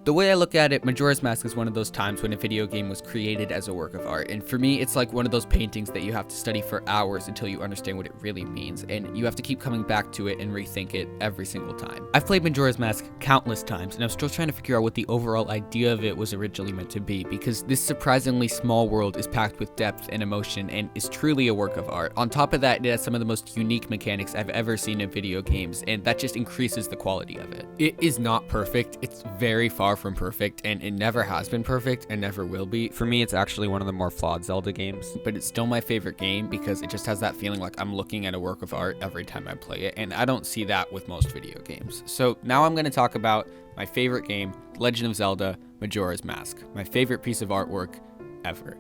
The way I look at it, Majora's Mask is one of those times when a video game was created as a work of art, and for me, it's like one of those paintings that you have to study for hours until you understand what it really means, and you have to keep coming back to it and rethink it every single time. I've played Majora's Mask countless times, and I'm still trying to figure out what the overall idea of it was originally meant to be, because this surprisingly small world is packed with depth and emotion and is truly a work of art. On top of that, it has some of the most unique mechanics I've ever seen in video games, and that just increases the quality of it. It is not perfect, it's very far from perfect, and it never has been perfect and never will be. For me, it's actually one of the more flawed Zelda games. But it's still my favorite game because it just has that feeling like I'm looking at a work of art every time I play it, and I don't see that with most video games. So now I'm going to talk about my favorite game, Legend of Zelda Majora's Mask, my favorite piece of artwork ever.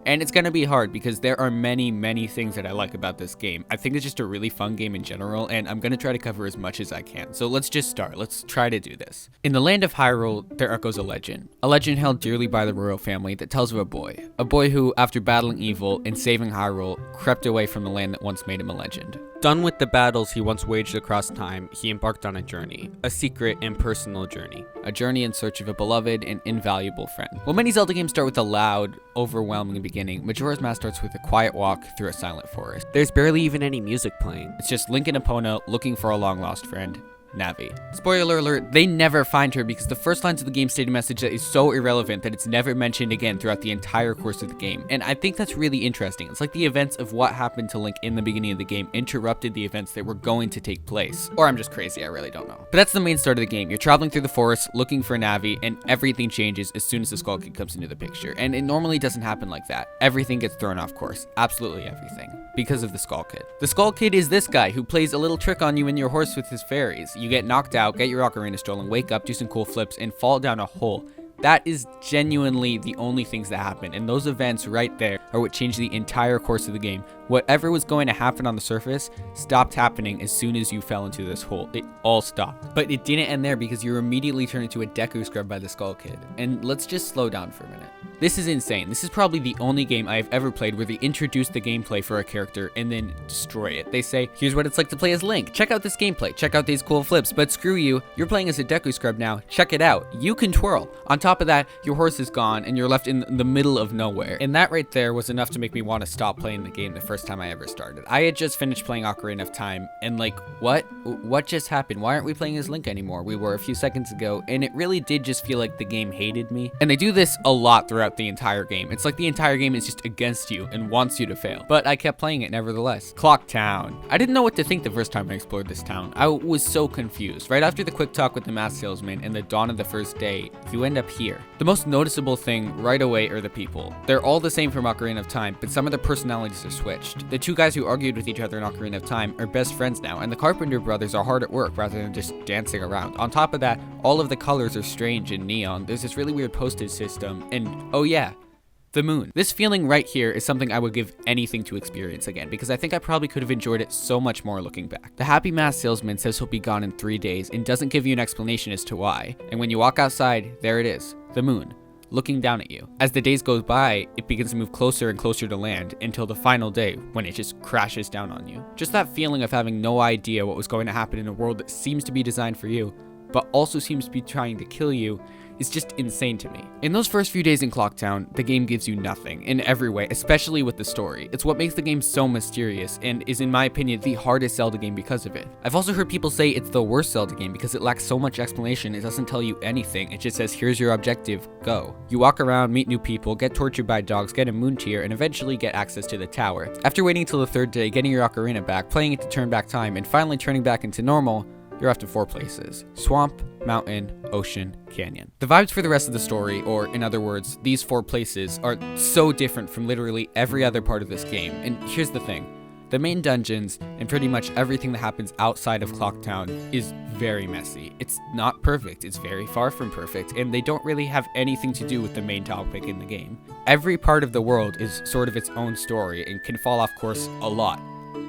And it's going to be hard because there are many things that I like about this game. I think it's just a really fun game in general, and I'm going to try to cover as much as I can. So let's just start. Let's try to do this. In the land of Hyrule, there echoes a legend held dearly by the royal family that tells of a boy who, after battling evil and saving Hyrule, crept away from the land that once made him a legend. Done with the battles he once waged across time, he embarked on a journey, a secret and personal journey. A journey in search of a beloved and invaluable friend. While many Zelda games start with a loud, overwhelming beginning, Majora's Mask starts with a quiet walk through a silent forest. There's barely even any music playing. It's just Link and Epona looking for a long-lost friend, Navi. Spoiler alert, they never find her because the first lines of the game state a message that is so irrelevant that it's never mentioned again throughout the entire course of the game. And I think that's really interesting. It's like the events of what happened to Link in the beginning of the game interrupted the events that were going to take place. Or I'm just crazy, I really don't know. But that's the main start of the game. You're traveling through the forest, looking for Navi, and everything changes as soon as the Skull Kid comes into the picture. And it normally doesn't happen like that. Everything gets thrown off course. Absolutely everything. Because of the Skull Kid. The Skull Kid is this guy who plays a little trick on you and your horse with his fairies. You get knocked out, get your ocarina stolen, wake up, do some cool flips, and fall down a hole. That is genuinely the only things that happen, and those events right there are what changed the entire course of the game. Whatever was going to happen on the surface stopped happening as soon as you fell into this hole. It all stopped. But it didn't end there because you're immediately turned into a Deku Scrub by the Skull Kid. And let's just slow down for a minute. This is insane. This is probably the only game I've ever played where they introduce the gameplay for a character and then destroy it. They say, here's what it's like to play as Link. Check out this gameplay. Check out these cool flips. But screw you. You're playing as a Deku Scrub now. Check it out. You can twirl. On top of that, your horse is gone and you're left in the middle of nowhere. And that right there was enough to make me want to stop playing the game the first time I ever started. I had just finished playing Ocarina of Time and like, what just happened? Why aren't we playing as Link anymore? We were a few seconds ago, and it really did just feel like the game hated me. And they do this a lot throughout the entire game. It's like the entire game is just against you and wants you to fail. But I kept playing it nevertheless. Clock Town. I didn't know what to think the first time I explored this town. I was so confused. Right after the quick talk with the mask salesman and the dawn of the first day, you end up here. The most noticeable thing right away are the people. They're all the same from Ocarina of Time, but some of their personalities are switched. The two guys who argued with each other in Ocarina of Time are best friends now, and the Carpenter brothers are hard at work rather than just dancing around. On top of that, all of the colors are strange and neon. There's this really weird postage system, and oh yeah, the moon. This feeling right here is something I would give anything to experience again, because I think I probably could have enjoyed it so much more looking back. The happy mask salesman says he'll be gone in 3 days and doesn't give you an explanation as to why. And when you walk outside, there it is, the moon, looking down at you. As the days go by, it begins to move closer and closer to land until the final day when it just crashes down on you. Just that feeling of having no idea what was going to happen in a world that seems to be designed for you, but also seems to be trying to kill you, is just insane to me. In those first few days in Clocktown, the game gives you nothing in every way, especially with the story. It's what makes the game so mysterious and is, in my opinion, the hardest Zelda game because of it. I've also heard people say it's the worst Zelda game because it lacks so much explanation. It doesn't tell you anything. It just says, here's your objective, go. You walk around, meet new people, get tortured by dogs, get a moon tear, and eventually get access to the tower. After waiting till the third day, getting your ocarina back, playing it to turn back time, and finally turning back into normal, you're off to 4 places: swamp, mountain, ocean, canyon. The vibes for the rest of the story, or in other words, these 4 places, are so different from literally every other part of this game. And here's the thing. The main dungeons and pretty much everything that happens outside of Clocktown is very messy. It's not perfect, it's very far from perfect, and they don't really have anything to do with the main topic in the game. Every part of the world is sort of its own story and can fall off course a lot.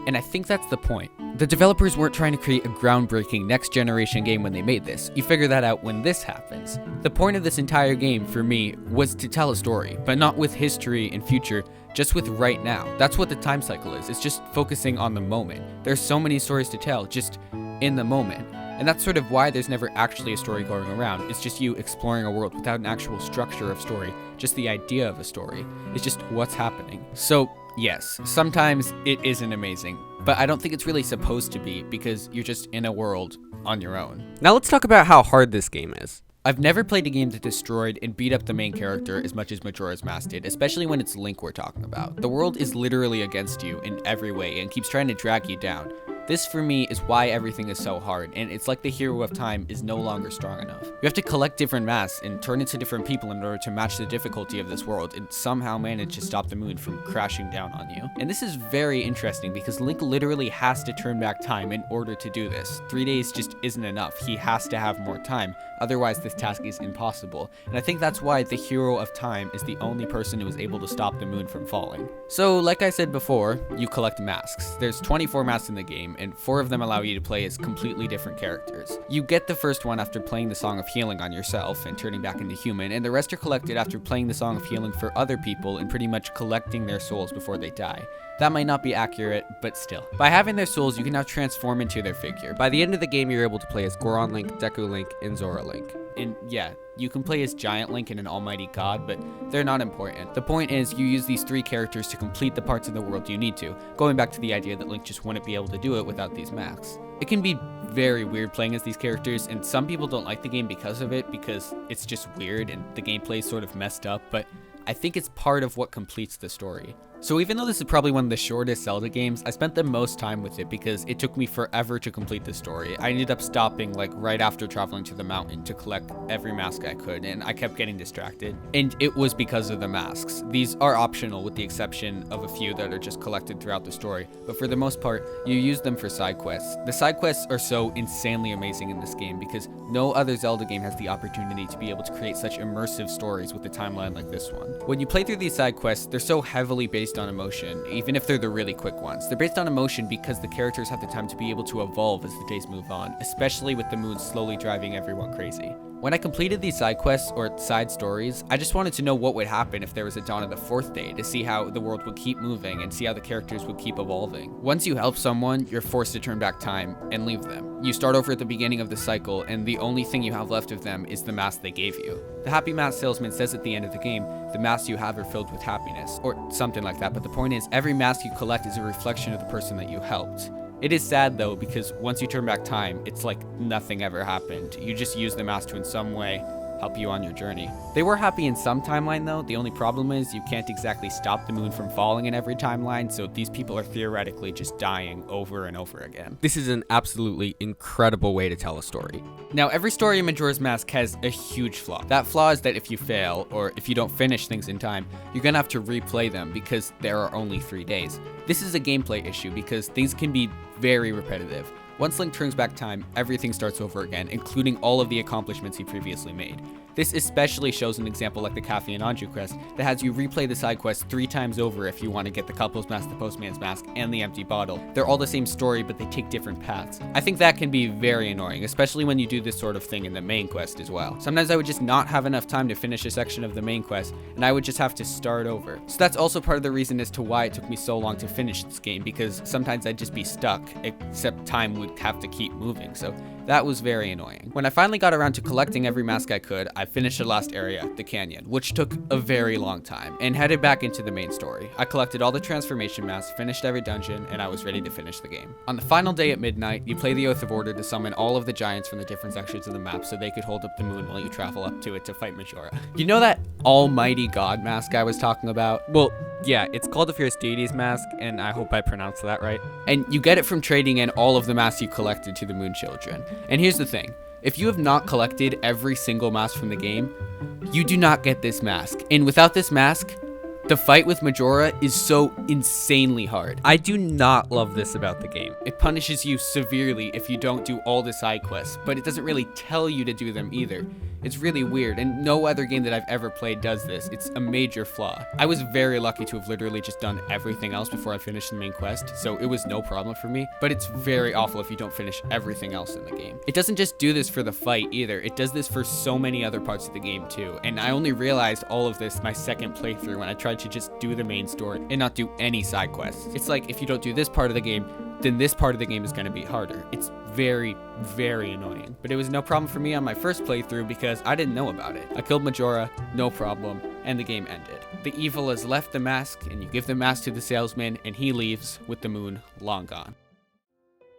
And I think that's the point. The developers weren't trying to create a groundbreaking next generation game when they made this. You figure that out when this happens. The point of this entire game, for me, was to tell a story, but not with history and future, just with right now. That's what the time cycle is. It's just focusing on the moment. There's so many stories to tell, just in the moment. And that's sort of why there's never actually a story going around. It's just you exploring a world without an actual structure of story, just the idea of a story. It's just what's happening. So yes, sometimes it isn't amazing, but I don't think it's really supposed to be because you're just in a world on your own. Now let's talk about how hard this game is. I've never played a game that destroyed and beat up the main character as much as Majora's Mask did, especially when it's Link we're talking about. The world is literally against you in every way and keeps trying to drag you down. This, for me, is why everything is so hard, and it's like the hero of time is no longer strong enough. You have to collect different masks and turn into different people in order to match the difficulty of this world and somehow manage to stop the moon from crashing down on you. And this is very interesting because Link literally has to turn back time in order to do this. 3 days just isn't enough. He has to have more time. Otherwise, this task is impossible. And I think that's why the hero of time is the only person who is able to stop the moon from falling. So, like I said before, you collect masks. There's 24 masks in the game, and 4 of them allow you to play as completely different characters. You get the first one after playing the Song of Healing on yourself and turning back into human, and the rest are collected after playing the Song of Healing for other people and pretty much collecting their souls before they die. That might not be accurate, but still. By having their souls, you can now transform into their figure. By the end of the game, you're able to play as Goron Link, Deku Link, and Zora Link. And yeah, you can play as Giant Link and an Almighty God, but they're not important. The point is, you use these 3 characters to complete the parts of the world you need to, going back to the idea that Link just wouldn't be able to do it without these masks. It can be very weird playing as these characters, and some people don't like the game because of it, because it's just weird and the gameplay is sort of messed up, but I think it's part of what completes the story. So even though this is probably one of the shortest Zelda games, I spent the most time with it because it took me forever to complete the story. I ended up stopping like right after traveling to the mountain to collect every mask I could, and I kept getting distracted. And it was because of the masks. These are optional with the exception of a few that are just collected throughout the story, but for the most part, you use them for side quests. The side quests are so insanely amazing in this game because no other Zelda game has the opportunity to be able to create such immersive stories with a timeline like this one. When you play through these side quests, they're so heavily based on emotion, even if they're the really quick ones. They're based on emotion because the characters have the time to be able to evolve as the days move on, especially with the moon slowly driving everyone crazy. When I completed these side quests or side stories, I just wanted to know what would happen if there was a dawn of the 4th day to see how the world would keep moving and see how the characters would keep evolving. Once you help someone, you're forced to turn back time and leave them. You start over at the beginning of the cycle, and the only thing you have left of them is the mask they gave you. The Happy Mask salesman says at the end of the game, the masks you have are filled with happiness, or something like that, but the point is, every mask you collect is a reflection of the person that you helped. It is sad though, because once you turn back time, it's like nothing ever happened. You just use the mask to in some way help you on your journey. They were happy in some timeline though. The only problem is you can't exactly stop the moon from falling in every timeline, so these people are theoretically just dying over and over again. This is an absolutely incredible way to tell a story. Now, every story in Majora's Mask has a huge flaw. That flaw is that if you fail, or if you don't finish things in time, you're gonna have to replay them because there are only 3 days. This is a gameplay issue because things can be very repetitive. Once Link turns back time, everything starts over again, including all of the accomplishments he previously made. This especially shows an example like the Cafe and Anju quest that has you replay the side quest 3 times over if you want to get the couple's mask, the postman's mask, and the empty bottle. They're all the same story, but they take different paths. I think that can be very annoying, especially when you do this sort of thing in the main quest as well. Sometimes I would just not have enough time to finish a section of the main quest, and I would just have to start over. So that's also part of the reason as to why it took me so long to finish this game, because sometimes I'd just be stuck, except time would have to keep moving, so that was very annoying. When I finally got around to collecting every mask I could, I finished the last area, the canyon, which took a very long time, and headed back into the main story. I collected all the transformation masks, finished every dungeon, and I was ready to finish the game. On the final day at midnight, you play the Oath of Order to summon all of the giants from the different sections of the map so they could hold up the moon while you travel up to it to fight Majora. You know that Almighty God mask I was talking about? Well, yeah, it's called the Fierce Deities mask, and I hope I pronounced that right. And you get it from trading in all of the masks you collected to the Moon Children. And here's the thing. If you have not collected every single mask from the game, you do not get this mask. And without this mask, the fight with Majora is so insanely hard. I do not love this about the game. It punishes you severely if you don't do all the side quests, but it doesn't really tell you to do them either. It's really weird, and no other game that I've ever played does this. It's a major flaw. I was very lucky to have literally just done everything else before I finished the main quest, so it was no problem for me, but it's very awful if you don't finish everything else in the game. It doesn't just do this for the fight either, it does this for so many other parts of the game too, and I only realized all of this my second playthrough when I tried to just do the main story and not do any side quests. It's like if you don't do this part of the game, then this part of the game is going to be harder. It's very, very annoying. But it was no problem for me on my first playthrough because I didn't know about it. I killed Majora, no problem, and the game ended. The evil has left the mask, and you give the mask to the salesman, and he leaves with the moon long gone.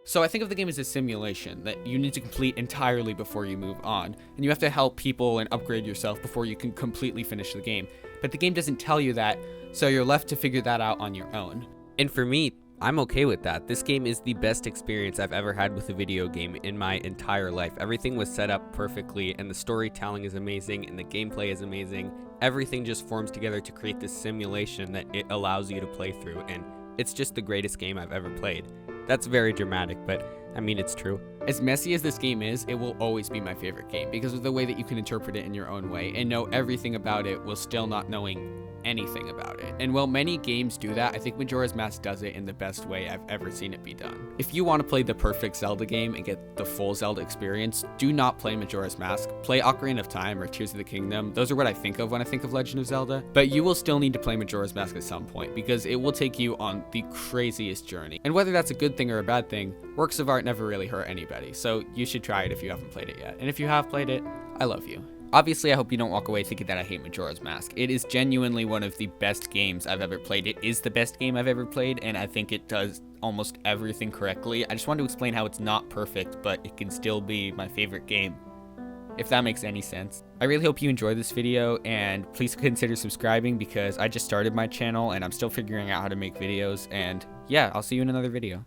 So I think of the game as a simulation that you need to complete entirely before you move on, and you have to help people and upgrade yourself before you can completely finish the game. But the game doesn't tell you that, so you're left to figure that out on your own. And for me, I'm okay with that. This game is the best experience I've ever had with a video game in my entire life. Everything was set up perfectly, and the storytelling is amazing, and the gameplay is amazing. Everything just forms together to create this simulation that it allows you to play through, and it's just the greatest game I've ever played. That's very dramatic, but I mean, it's true. As messy as this game is, it will always be my favorite game because of the way that you can interpret it in your own way and know everything about it while still not knowing anything about it. And while many games do that, I think Majora's Mask does it in the best way I've ever seen it be done. If you want to play the perfect Zelda game and get the full Zelda experience, do not play Majora's Mask. Play Ocarina of Time or Tears of the Kingdom. Those are what I think of when I think of Legend of Zelda. But you will still need to play Majora's Mask at some point because it will take you on the craziest journey. And whether that's a good thing or a bad thing, works of art never really hurt anybody. So you should try it if you haven't played it yet. And if you have played it, I love you. Obviously, I hope you don't walk away thinking that I hate Majora's Mask. It is genuinely one of the best games I've ever played. It is the best game I've ever played, and I think it does almost everything correctly. I just wanted to explain how it's not perfect, but it can still be my favorite game, if that makes any sense. I really hope you enjoyed this video, and please consider subscribing because I just started my channel, and I'm still figuring out how to make videos, and yeah, I'll see you in another video.